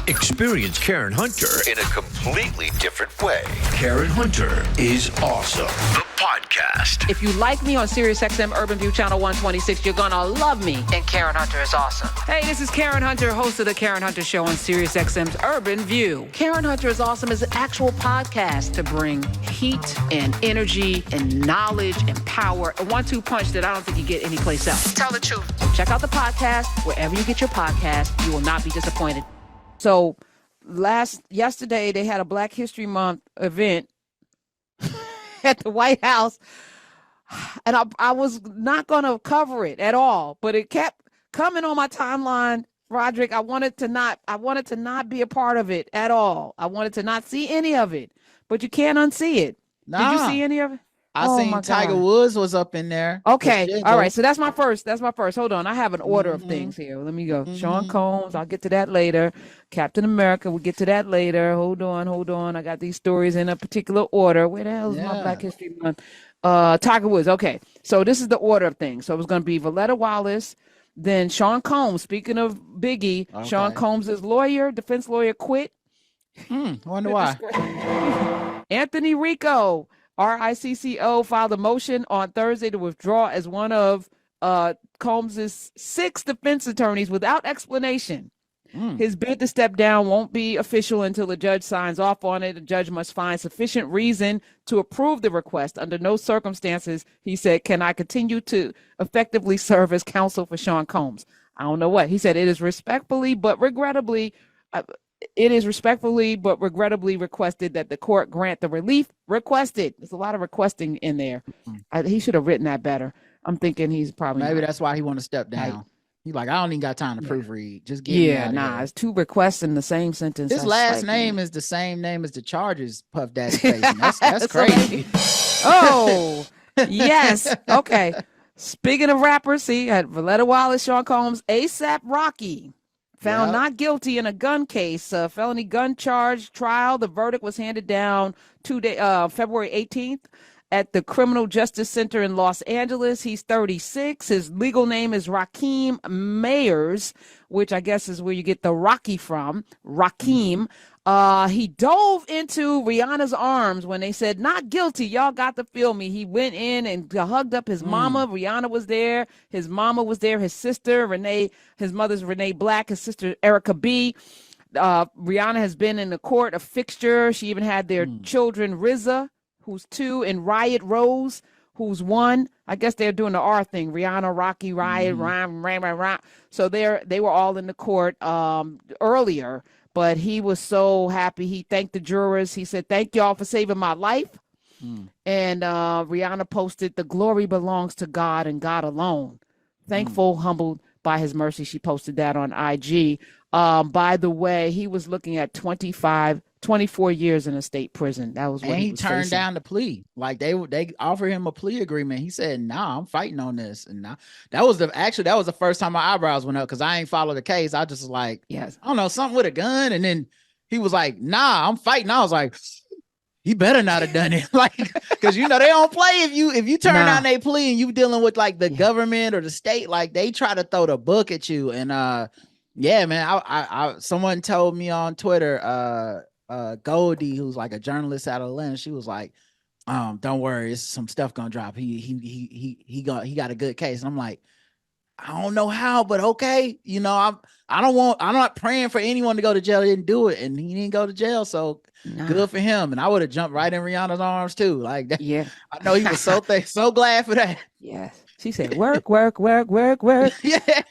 Experience Karen Hunter in a completely different way. Karen Hunter is awesome. The podcast. If you like me on SiriusXM Urban View Channel 126, you're gonna love me in Karen Hunter is Awesome. Hey, this is Karen Hunter, host of the Karen Hunter Show on SiriusXM's Urban View. Karen Hunter is Awesome is an actual podcast to bring heat and energy and knowledge and power. A 1-2 punch that I don't think you get anyplace else. Tell the truth. Check out the podcast wherever you get your podcast. You will not be disappointed. So yesterday they had a Black History Month event at the White House, and I was not going to cover it at all, but it kept coming on my timeline. Roderick, I wanted to not be a part of it at all. I wanted to not see any of it, but you can't unsee it. Did you see any of it? I seen Tiger Woods was up in there. Okay. All right. So that's my first. Hold on. I have an order of things here. Let me go. Sean Combs. I'll get to that later. Captain America. We'll get to that later. Hold on. I got these stories in a particular order. Where the hell is my Black History Month? Tiger Woods. Okay. So this is the order of things. So it was going to be Valletta Wallace, then Sean Combs. Speaking of Biggie, Sean Combs' defense lawyer quit. Wonder why. Anthony Ricco. RICCO filed a motion on Thursday to withdraw as one of Combs' 6 defense attorneys without explanation. His bid to step down won't be official until the judge signs off on it. The judge must find sufficient reason to approve the request. Under no circumstances, he said, can I continue to effectively serve as counsel for Sean Combs? I don't know what. He said it is respectfully but regrettably requested that the court grant the relief requested. There's a lot of requesting in there. He should have written that better. I'm thinking he's probably maybe that's why he want to step down. He's like, I don't even got time to proofread. Just get me out of here. It's 2 requests in the same sentence. His last name is the same name as the charges Puff Daddy facing. That's crazy. Oh, yes. Okay. Speaking of rappers, see, at Valletta Wallace, Sean Combs, A$AP Rocky. Found not guilty in a gun case, felony gun charge trial. The verdict was handed down February 18th at the Criminal Justice Center in Los Angeles. He's 36. His legal name is Rakeem Mayers, which I guess is where you get the Rocky from. Rakeem. He dove into Rihanna's arms when they said, not guilty. Y'all got to feel me. He went in and hugged up his mama. Rihanna was there. His mama was there. His sister, his mother's Renee Black, his sister, Erica B. Rihanna has been in the court a fixture. She even had their children, RZA, who's 2, and Riot Rose, who's 1. I guess they're doing the R thing. Rihanna, Rocky, Riot, Rhyme. So they were all in the court earlier. But he was so happy. He thanked the jurors. He said, thank y'all for saving my life. And Rihanna posted, the glory belongs to God and God alone. Thankful, humbled by his mercy. She posted that on IG. By the way, he was looking at 24 years in a state prison. That was what he was turned facing. down the plea. Like they offered him a plea agreement. He said, "Nah, I'm fighting on this." And that was the first time my eyebrows went up because I ain't followed the case. I just was like, yes, I don't know, something with a gun. And then he was like, "Nah, I'm fighting." I was like, he better not have done it, like, because they don't play if you turn down their plea and you dealing with like the government or the state, like they try to throw the book at you. And yeah, man, I someone told me on Twitter, Goldie, who's like a journalist out of Atlanta, she was like, don't worry, it's some stuff gonna drop. He got a good case. And I'm like, I don't know how, but okay. I'm not praying for anyone to go to jail. He didn't do it, and he didn't go to jail, so good for him. And I would have jumped right in Rihanna's arms too. Like that. Yeah, I know he was so glad for that. Yes. She said, work. Yeah.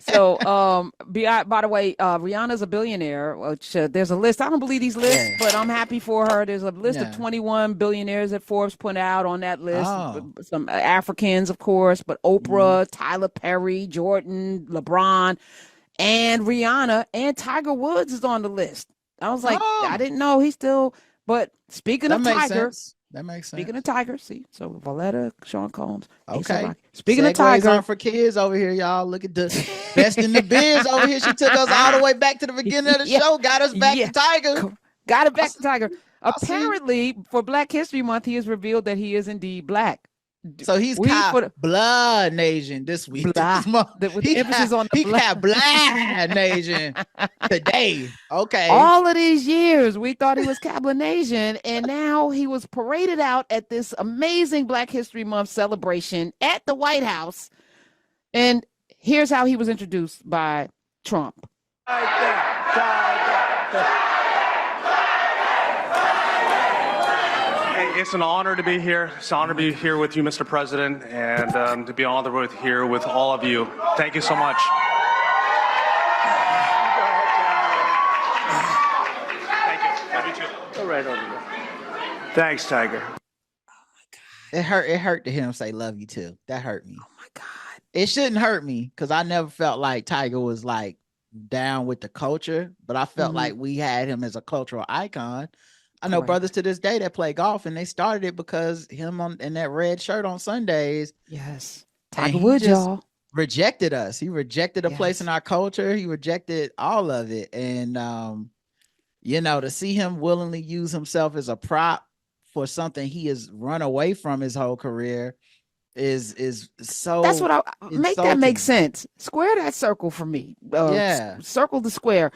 So, by the way, Rihanna's a billionaire, which there's a list. I don't believe these lists, but I'm happy for her. There's a list of 21 billionaires that Forbes put out on that list. Some Africans, of course, but Oprah, Tyler Perry, Jordan, LeBron, and Rihanna, and Tiger Woods is on the list. I was like, I didn't know he's still, but speaking of Tiger. That makes sense. Speaking of Tiger, see, so Valletta, Sean Combs. Okay. Speaking of Tiger, aren't for kids over here, y'all. Look at the best in the biz over here. She took us all the way back to the beginning of the show. Got us back to Tiger. Got it back to Tiger. Apparently, for Black History Month, he has revealed that he is indeed Black. So he's blood Nation this week. Blah, with the emphasis on the he got blood Nation today. Okay. All of these years, we thought he was Cablinasian, and now he was paraded out at this amazing Black History Month celebration at the White House. And here's how he was introduced by Trump. It's an honor to be here. It's an honor to be here with you, Mr. President, and to be on the road here with all of you. Thank you so much. Thank you. Love you too. Go right over there. Thanks, Tiger. It hurt to hear him say love you too. That hurt me. Oh my God. It shouldn't hurt me because I never felt like Tiger was like down with the culture, but I felt like we had him as a cultural icon. I know brothers to this day that play golf, and they started it because him in that red shirt on Sundays. Yes. Tiger Woods, y'all. Rejected us. He rejected a place in our culture. He rejected all of it. And, to see him willingly use himself as a prop for something he has run away from his whole career is so. That's what that make sense. Square that circle for me. Circle the square.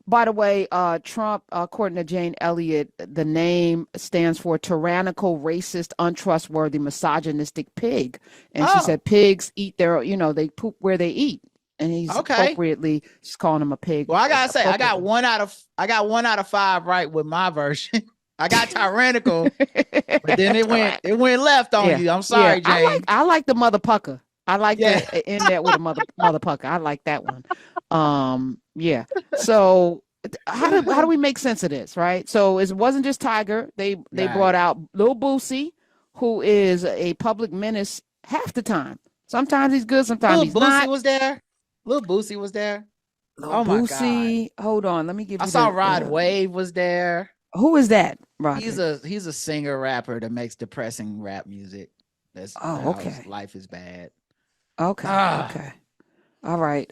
By the way, Trump, according to Jane Elliott, the name stands for tyrannical, racist, untrustworthy, misogynistic pig. And she said pigs eat they poop where they eat. And he's appropriately just calling him a pig. Well, I gotta say, I got 1 out of 5 right with my version. I got tyrannical, but then it went left on you. I'm sorry, Jane. I like the mother pucker. I like that in there with a mother pucker. I like that one. So how do we make sense of this, right? So it wasn't just Tiger. They brought out Lil Boosie, who is a public menace half the time. Sometimes he's good, sometimes he's not. Lil Boosie was there. Lil Boosie, hold on, let me give you. I saw Rod Wave was there. Who is that, Rod? He's a singer rapper that makes depressing rap music. That's okay. Life is bad. Okay. Okay. All right.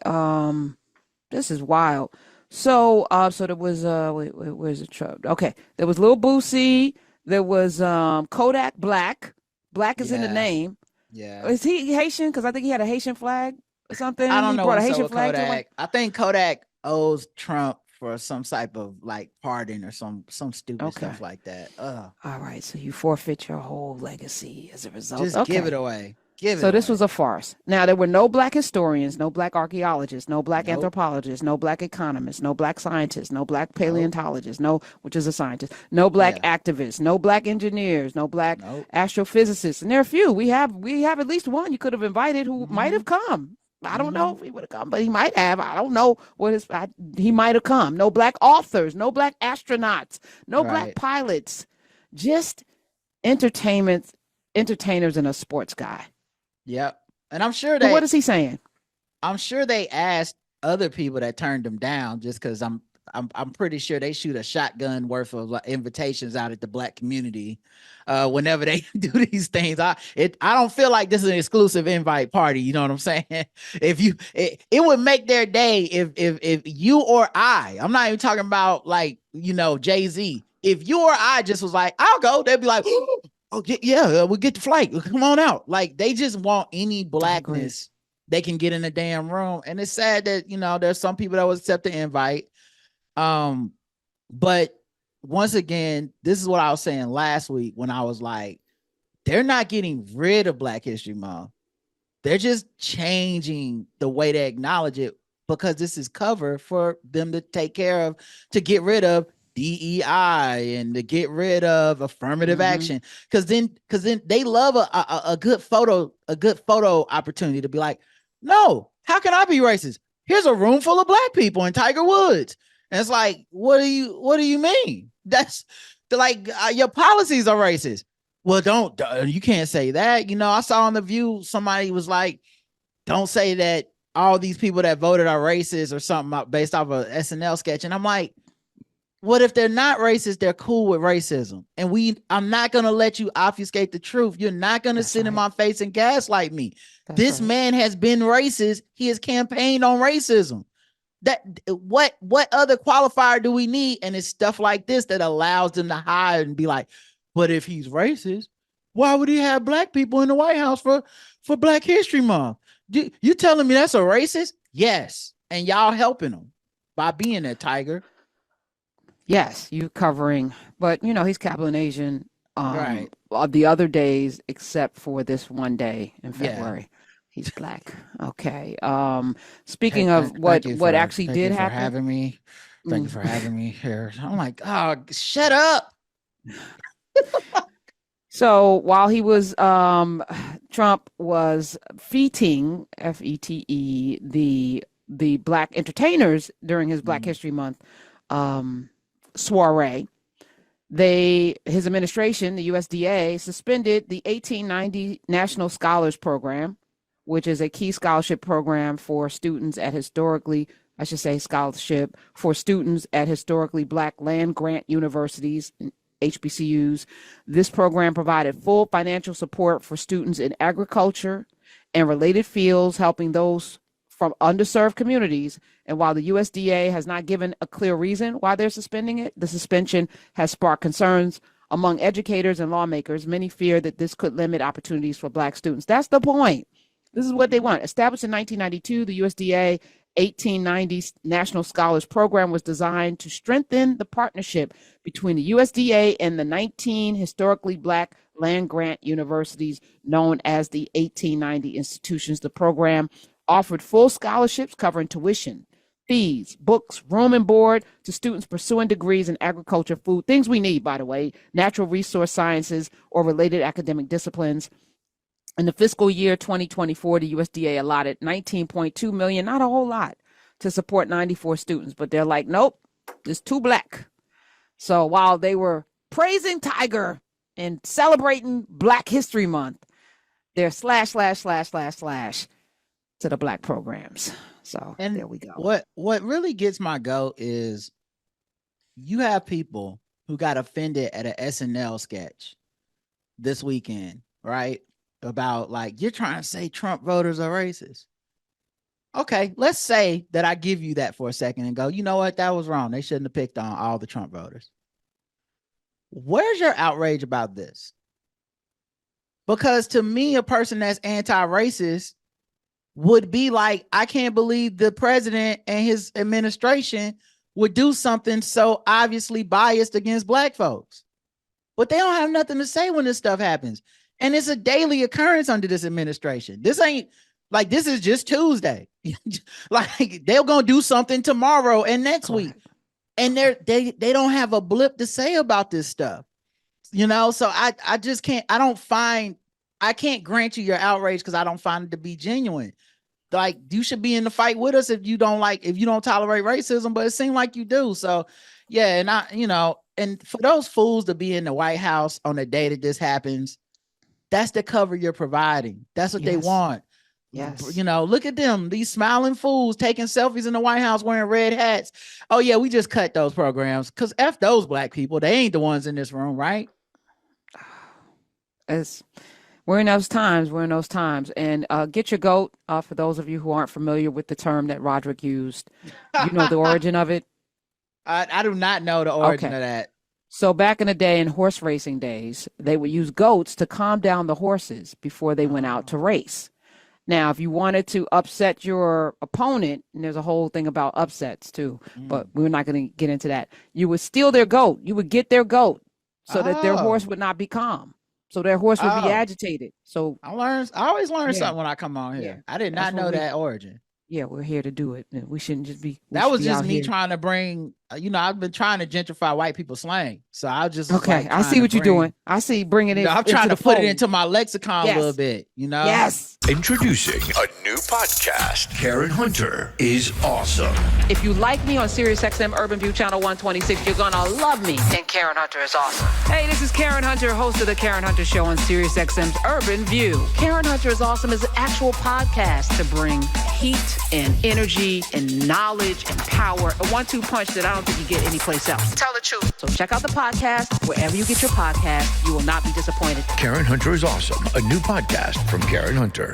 This is wild. So there was where's the truck? Okay, there was Lil Boosie. There was Kodak Black. Black is in the name. Yeah. Is he Haitian? Because I think he had a Haitian flag or something. I don't know. Brought a Haitian flag. Kodak. I think Kodak owes Trump for some type of like pardon or some stupid stuff like that. All right. So you forfeit your whole legacy as a result. Just give it away. So this was a farce. Now, there were no Black historians, no Black archaeologists, no Black anthropologists, no Black economists, no Black scientists, no Black paleontologists, which is a scientist, no Black activists, no Black engineers, no Black astrophysicists. And there are few. We have at least one you could have invited who might have come. I don't know if he would have come, but he might have. I don't know he might have come. No Black authors, no Black astronauts, no Black pilots, just entertainers and a sports guy. Yep. And I'm sure what is he saying? I'm sure they asked other people that turned them down just because I'm pretty sure they shoot a shotgun worth of invitations out at the Black community whenever they do these things. I don't feel like this is an exclusive invite party. You know what I'm saying? It would make their day if you or I'm not even talking about like, Jay-Z. If you or I just was like, I'll go, they'd be like, oh yeah, we'll get the flight. Come on out. Like they just want any Blackness they can get in the damn room. And it's sad that, there's some people that will accept the invite. But once again, this is what I was saying last week when I was like, they're not getting rid of Black History Month. They're just changing the way they acknowledge it because this is cover for them to take care of, to get rid of DEI and to get rid of affirmative action. Cause then they love a good photo opportunity to be like, no, how can I be racist? Here's a room full of Black people and Tiger Woods. And it's like, what do you mean? That's like your policies are racist. Well, you can't say that. I saw on The View, somebody was like, don't say that all these people that voted are racist or something based off of SNL sketch. And I'm like, what if they're not racist? They're cool with racism. And I'm not going to let you obfuscate the truth. You're not going to sit in my face and gaslight me. This man has been racist. He has campaigned on racism. What other qualifier do we need? And it's stuff like this that allows them to hide and be like, but if he's racist, Why would he have black people in the White House for Black History Month? You telling me that's a racist? Yes. And y'all helping him by being that, Tiger. Yes, you covering, but he's Kabbalah Asian Right. the other days except for this one day in February. He's black. Okay. Speaking of what actually did happen. Thank you for having me. Thank you for having me here. I'm like, oh, shut up. So while he was, Trump was feting, FETE, the black entertainers during his Black History Month soiree, his administration, the USDA, suspended the 1890 National Scholars Program, which is a key scholarship program for students at scholarship for students at historically black land-grant universities, HBCUs. This program provided full financial support for students in agriculture and related fields, helping those from underserved communities. And while the USDA has not given a clear reason why they're suspending it, the suspension has sparked concerns among educators and lawmakers. Many fear that this could limit opportunities for black students. That's the point. This is what they want. Established in 1992, the USDA 1890 National Scholars Program was designed to strengthen the partnership between the USDA and the 19 historically black land-grant universities known as the 1890 institutions. The program offered full scholarships covering tuition, fees, books, room and board to students pursuing degrees in agriculture, food, things we need, by the way, natural resource sciences or related academic disciplines. In the fiscal year 2024, the USDA allotted $19.2 million, not a whole lot, to support 94 students, but they're like, nope, it's too black. So while they were praising Tiger and celebrating Black History Month, they're slash to the black programs. So there we go. What really gets my goat is you have people who got offended at an SNL sketch this weekend, right? About like, you're trying to say Trump voters are racist. Okay, let's say that I give you that for a second and go, you know what? That was wrong. They shouldn't have picked on all the Trump voters. Where's your outrage about this? Because to me, a person that's anti-racist would be like, I can't believe the president and his administration would do something so obviously biased against black folks. But they don't have nothing to say when this stuff happens. And it's a daily occurrence under this administration. This ain't like, this is just Tuesday. Like they're going to do something tomorrow and next week. And they don't have a blip to say about this stuff. So I just can't, I can't grant you your outrage because I don't find it to be genuine. Like, you should be in the fight with us if you don't tolerate racism, but it seems like you do. So yeah, and and for those fools to be in the White House on the day that this happens, that's the cover you're providing. That's what they want. Yes. Look at them, these smiling fools taking selfies in the White House wearing red hats. Oh yeah, we just cut those programs because F those black people. They ain't the ones in this room, right? We're in those times. And get your goat, for those of you who aren't familiar with the term that Roderick used. You know the origin of it? I do not know the origin of that. So back in the day, in horse racing days, they would use goats to calm down the horses before they went out to race. Now, if you wanted to upset your opponent, and there's a whole thing about upsets too, but we're not going to get into that. You would steal their goat. You would get their goat so that their horse would not be calm. So their horse would be agitated. So I always learn something when I come on here. I did not know that origin. Yeah, we're here to do it. We shouldn't just be. That was just me trying to bring. I've been trying to gentrify white people slang. So I just okay. I see what you're doing. I see bringing it. I'm trying to put it into my lexicon a little bit. Yes. Introducing a new podcast. Karen Hunter is awesome. If you like me on SiriusXM Urban View Channel 126, you're gonna love me. And Karen Hunter is awesome. Hey, this is Karen Hunter, host of the Karen Hunter Show on SiriusXM's Urban View. Karen Hunter is awesome is an actual podcast to bring heat and energy and knowledge and power. A 1-2 punch that I don't think you get anyplace else. Tell the truth. So check out the podcast wherever you get your podcast. You will not be disappointed. Karen Hunter is awesome. A new podcast from Karen Hunter.